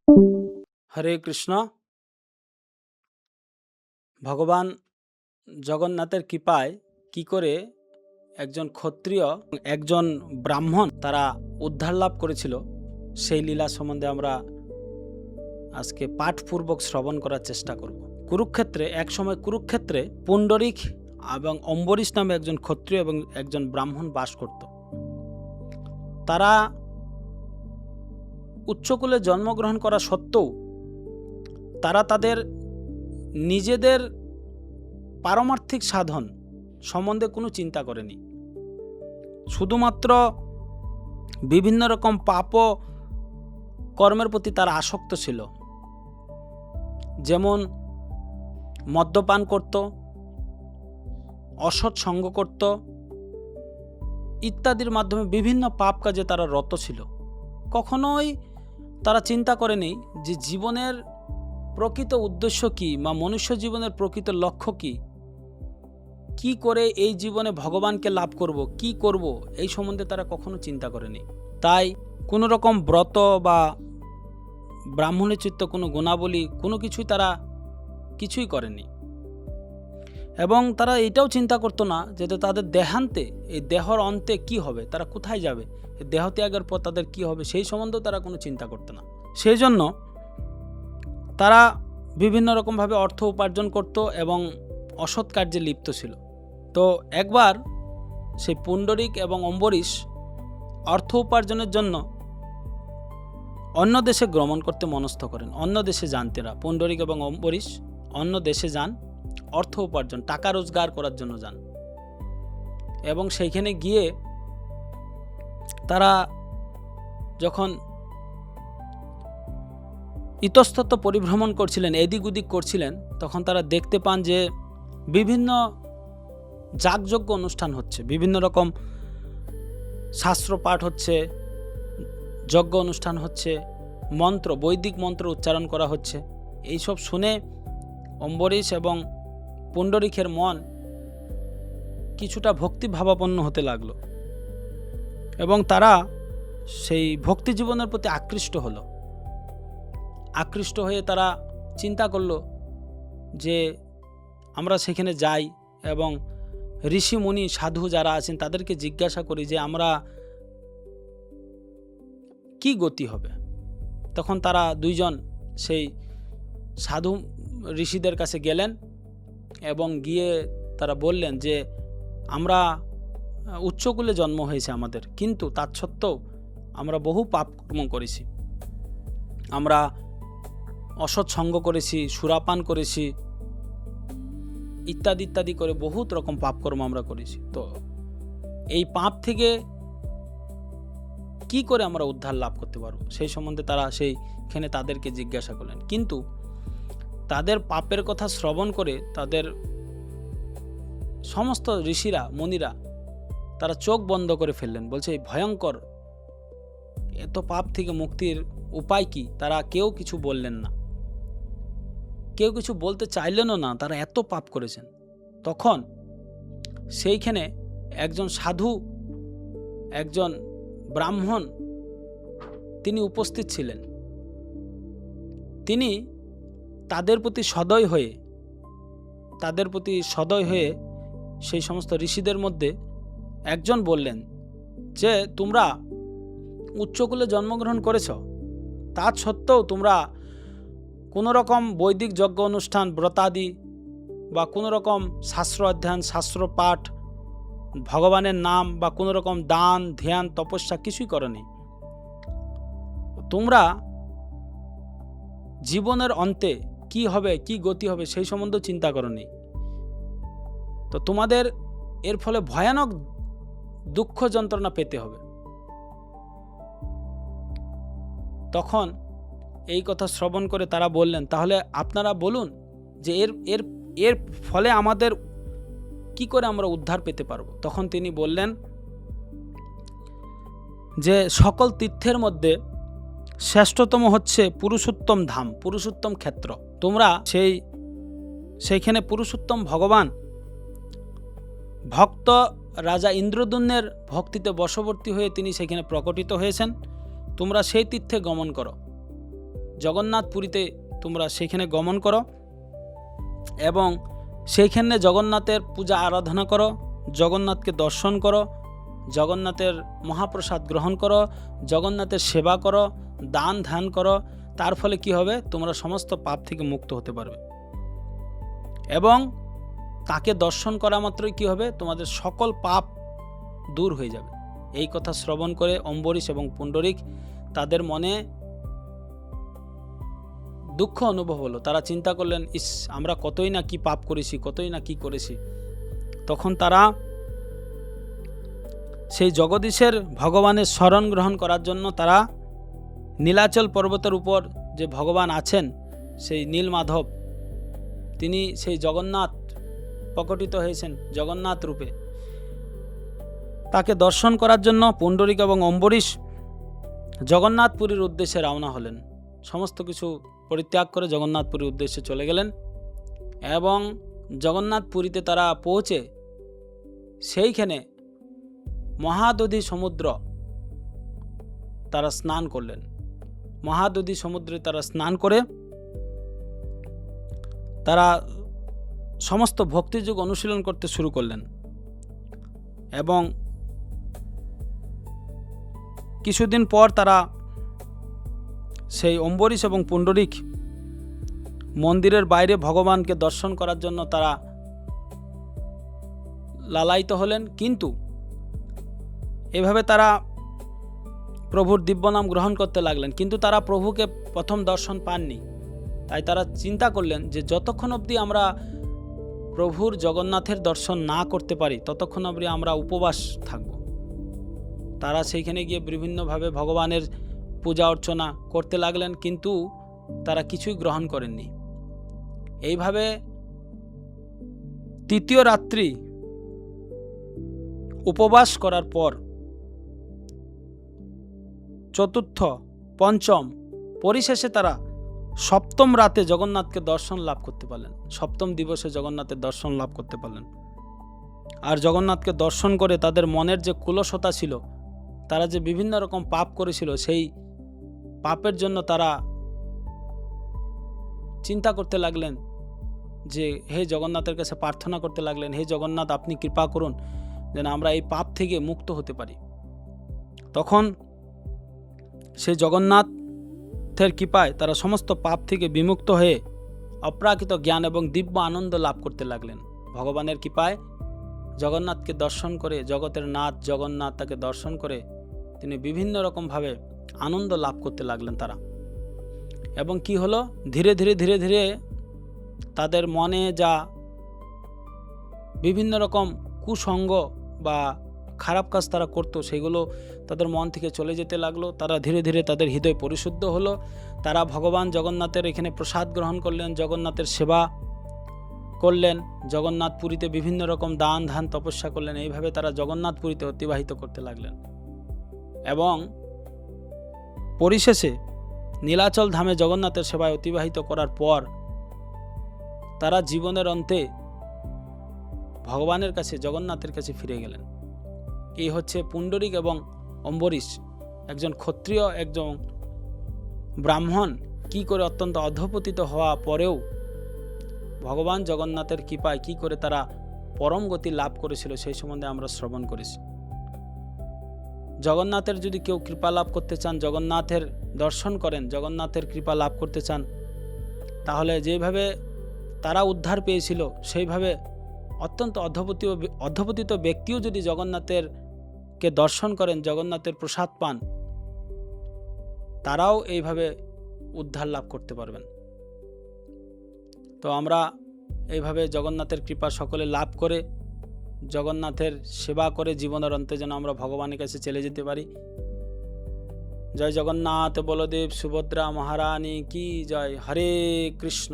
হরে কৃষ্ণ। ভগবান জগন্নাথের কৃপায় কি করে একজন ক্ষত্রিয় একজন ব্রাহ্মণ তারা উদ্ধার লাভ করেছিল সেই লীলা সম্বন্ধে আমরা আজকে পাঠপূর্বক শ্রবণ করার চেষ্টা করব। কুরুক্ষেত্রে একসময় কুরুক্ষেত্রে পুণ্ডরিক এবং অম্বরীশ নামে একজন ক্ষত্রিয় এবং একজন ব্রাহ্মণ বাস করত। তারা উচ্চকুলে জন্মগ্রহণ করা সত্ত্বেও তারা তাদের নিজেদের পারমার্থিক সাধন সম্বন্ধে কোনো চিন্তা করেনি। শুধুমাত্র বিভিন্ন রকম পাপ কর্মের প্রতি তারা আসক্ত ছিল। যেমন মদ্যপান করত, অসৎ সঙ্গ করত ইত্যাদির মাধ্যমে বিভিন্ন পাপ কাজে তারা রত ছিল। কখনোই তারা চিন্তা করেনি যে জীবনের প্রকৃত উদ্দেশ্য কী বা মনুষ্য জীবনের প্রকৃত লক্ষ্য কী, কি করে এই জীবনে ভগবানকে লাভ করব, কি করব, এই সম্বন্ধে তারা কখনো চিন্তা করেনি। তাই কোনো রকম ব্রত বা ব্রাহ্মণোচিত কোনো গুণাবলী কোনো কিছুই করেনি। এবং তারা এটাও চিন্তা করতো না যে তাদের দেহান্তে, এই দেহর অন্তে কি হবে, তারা কোথায় যাবে, এই দেহ ত্যাগের পর তাদের কি হবে সেই সম্বন্ধেও তারা কোনো চিন্তা করতো না। সেই জন্য তারা বিভিন্ন রকমভাবে অর্থ উপার্জন করত এবং অসৎ কার্যে লিপ্ত ছিল। তো একবার সেই পুণ্ডরিক এবং অম্বরীশ অর্থ উপার্জনের জন্য অন্য দেশে গমন করতে মনস্থ করেন। অন্য দেশে যান তারা, পুণ্ডরিক এবং অম্বরীশ অন্য দেশে যান অর্থ উপার্জন, টাকা রোজগার করার জন্য যান। এবং সেইখানে গিয়ে তারা যখন ইতস্তত পরিভ্রমণ করছিলেন, এদিক ওদিক করছিলেন, তখন তারা দেখতে পান যে বিভিন্ন যাগযজ্ঞ অনুষ্ঠান হচ্ছে, বিভিন্ন রকম শাস্ত্র পাঠ হচ্ছে, যজ্ঞ অনুষ্ঠান হচ্ছে, মন্ত্র, বৈদিক মন্ত্র উচ্চারণ করা হচ্ছে। এইসব শুনে অম্বরীশ এবং পুণ্ডরিকের মন কিছুটা ভক্তিভাবাপন্ন হতে লাগলো এবং তারা সেই ভক্তি জীবনের প্রতি আকৃষ্ট হয়ে তারা চিন্তা করলো যে আমরা সেখানে যাই এবং ঋষি মুনি সাধু যারা আছেন তাদেরকে জিজ্ঞাসা করি যে আমরা কি গতি হবে। তখন তারা দুইজন সেই সাধু ঋষিদের কাছে গেলেন এবং গিয়ে তারা বললেন যে আমরা উচ্চকুলে জন্ম হয়েছে আমাদের, কিন্তু তৎসত্ত্বেও আমরা বহু পাপ কর্ম করেছি, আমরা অসৎ সঙ্গ করেছি, সুরাপান করেছি, ইত্যাদি ইত্যাদি করে বহুত রকম পাপকর্ম আমরা করেছি। তো এই পাপ থেকে কি করে আমরা উদ্ধার লাভ করতে পারবো সেই সম্বন্ধে তারা সেইখানে তাদেরকে জিজ্ঞাসা করলেন। কিন্তু তাদের পাপের কথা শ্রবণ করে তাদের সমস্ত ঋষিরা মুনিরা তারা চোখ বন্ধ করে ফেললেন। বলছে এই ভয়ঙ্কর এত পাপ থেকে মুক্তির উপায় কি, তারা কেউ কিছু বললেন না, কেউ কিছু বলতে চাইলেনও না, তারা এত পাপ করেছেন। তখন সেইখানে একজন সাধু, একজন ব্রাহ্মণ তিনি উপস্থিত ছিলেন। তিনি তাদের প্রতি সদয় হয়ে সেই সমস্ত ঋষিদের মধ্যে একজন বললেন যে তোমরা উচ্চকুলে জন্মগ্রহণ করেছ, তা সত্ত্বেও তোমরা কোনো রকম বৈদিক যজ্ঞ অনুষ্ঠান, ব্রতাদি বা কোনো রকম শাস্ত্র অধ্যয়ন, শাস্ত্র পাঠ, ভগবানের নাম বা কোনো রকম দান ধ্যান তপস্যা কিছুই করনি। তোমরা জীবনের অন্তে কি হবে, কি গতি হবে সেই সম্বন্ধে চিন্তা করনি। তো তোমাদের এর ফলে ভয়ানক দুঃখ যন্ত্রণা পেতে হবে। তখন এই কথা শ্রবণ করে তারা বললেন তাহলে আপনারা বলুন যে এর ফলে আমাদের কি করে আমরা উদ্ধার পেতে পারবো। তখন তিনি বললেন যে সকল তীর্থের মধ্যে শ্রেষ্ঠতম হচ্ছে পুরুষোত্তম ধাম, পুরুষোত্তম ক্ষেত্র। তোমরা সেইখানে পুরুষোত্তম ভগবান ভক্ত রাজা ইন্দ্রদ্যুম্নের ভক্তিতে বশবর্তী হয়ে তিনি সেখানে প্রকটিত হয়েছেন। তোমরা সেই তীর্থে গমন করো জগন্নাথ পুরীতে তোমরা সেখানে গমন করো এবং সেইখানে জগন্নাথের পূজা আরাধনা করো, জগন্নাথকে দর্শন করো, জগন্নাথের মহাপ্রসাদ গ্রহণ করো, জগন্নাথের সেবা করো, দান ধ্যান করো। তার ফলে কি হবে? তোমরা সমস্ত পাপ থেকে মুক্ত হতে পারবে এবং তাকে দর্শন করা মাত্রই কি হবে? তোমাদের সকল পাপ দূর হয়ে যাবে। এই কথা শ্রবণ করে অম্বরীশ এবং পুণ্ডরিক তাদের মনে দুঃখ অনুভব হলো। তারা চিন্তা করলেন, ইস, আমরা কতই না কি পাপ করেছি, কতই না কি করেছি। তখন তারা সেই জগদীশের ভগবানের শরণ গ্রহণ করার জন্য তারা নীলাচল পর্বতের উপর যে ভগবান আছেন, সেই নীলমাধব, তিনি সেই জগন্নাথ প্রকটিত হয়েছেন জগন্নাথ রূপে, তাকে দর্শন করার জন্য পুণ্ডরিক এবং অম্বরীশ জগন্নাথপুরীর উদ্দেশ্যে রওনা হলেন। সমস্ত কিছু পরিত্যাগ করে জগন্নাথপুরীর উদ্দেশ্যে চলে গেলেন এবং জগন্নাথপুরীতে তারা পৌঁছে সেইখানে মহাদধি সমুদ্র তারা স্নান করলেন। মহাদধি সমুদ্রে তারা স্নান করে তারা সমস্ত ভক্তিযোগ অনুশীলন করতে শুরু করলেন এবং কিছুদিন পর তারা সেই অম্বরীশ এবং পুণ্ডরিক মন্দিরের বাইরে ভগবানকে দর্শন করার জন্য তারা লালায়িত হলেন। কিন্তু এভাবে তারা প্রভুর দিব্যনাম গ্রহণ করতে লাগলেন, কিন্তু তারা প্রভুকে প্রথম দর্শন পাননি। তাই তারা চিন্তা করলেন যে যতক্ষণ অবধি আমরা প্রভুর জগন্নাথের দর্শন না করতে পারি ততক্ষণ অবধি আমরা উপবাস থাকব। তারা সেইখানে গিয়ে বিভিন্নভাবে ভগবানের পূজা অর্চনা করতে লাগলেন, কিন্তু তারা কিছুই গ্রহণ করেননি। এইভাবে তৃতীয় রাত্রি উপবাস করার পর চতুর্থ, পঞ্চম, পরিশেষে তারা সপ্তম রাতে জগন্নাথকে দর্শন লাভ করতে পারলেন। সপ্তম দিবসে জগন্নাথের দর্শন লাভ করতে পারলেন। আর জগন্নাথকে দর্শন করে তাদের মনের যে কুলসতা ছিল, তারা যে বিভিন্ন রকম পাপ করেছিল, সেই পাপের জন্য তারা চিন্তা করতে লাগলেন যে হে জগন্নাথের কাছে প্রার্থনা করতে লাগলেন, হে জগন্নাথ, আপনি কৃপা করুন যেন আমরা এই পাপ থেকে মুক্ত হতে পারি। তখন সেই জগন্নাথের কৃপায় তারা সমস্ত পাপ থেকে বিমুক্ত হয়ে অপ্রাকৃত জ্ঞান এবং দিব্য আনন্দ লাভ করতে লাগলেন। ভগবানের কৃপায় জগন্নাথকে দর্শন করে, জগতের নাথ জগন্নাথ তাকে দর্শন করে তিনি বিভিন্ন রকমভাবে আনন্দ লাভ করতে লাগলেন তারা। এবং কি হলো, ধীরে ধীরে ধীরে ধীরে তাদের মনে যা বিভিন্ন রকম কুসঙ্গ বা খারাপ কাজ তারা করতো, সেগুলো তাদের মন থেকে চলে যেতে লাগলো। তারা ধীরে ধীরে তাদের হৃদয় পরিশুদ্ধ হলো। তারা ভগবান জগন্নাথের এখানে প্রসাদ গ্রহণ করলেন, জগন্নাথের সেবা করলেন, জগন্নাথ পুরীতে বিভিন্ন রকম দান ধ্যান তপস্যা করলেন। এইভাবে তারা জগন্নাথ পুরীতে অতিবাহিত করতে লাগলেন এবং পরিশেষে নীলাচল ধামে জগন্নাথের সেবায় অতিবাহিত করার পর তারা জীবনের অন্তে ভগবানের কাছে, জগন্নাথের কাছে ফিরে গেলেন। এই হচ্ছে পুণ্ডরিক এবং অম্বরীশ, একজন ক্ষত্রিয়, একজন ব্রাহ্মণ, কি করে অত্যন্ত অধঃপতিত হওয়া পরেও ভগবান জগন্নাথের কৃপায় কি করে তারা পরম গতি লাভ করেছিল, সেই সম্বন্ধে আমরা শ্রবণ করেছি। জগন্নাথের যদি কেউ কৃপা লাভ করতে চান, জগন্নাথের দর্শন করেন, জগন্নাথের কৃপা লাভ করতে চান, তাহলে যেভাবে তারা উদ্ধার পেয়েছিল সেইভাবে অত্যন্ত অধঃপতিত ব্যক্তিও যদি জগন্নাথেরকে দর্শন করেন, জগন্নাথের প্রসাদ পান, তারাও এইভাবে উদ্ধার লাভ করতে পারবেন। তো আমরা এইভাবে জগন্নাথের কৃপা সকলে লাভ করে, জগন্নাথের সেবা করে জীবনের অন্তে যেন আমরা ভগবানের কাছে চলে যেতে পারি। জয় জগন্নাথ বলদেব সুভদ্রা মহারানী কি জয়। হরে কৃষ্ণ।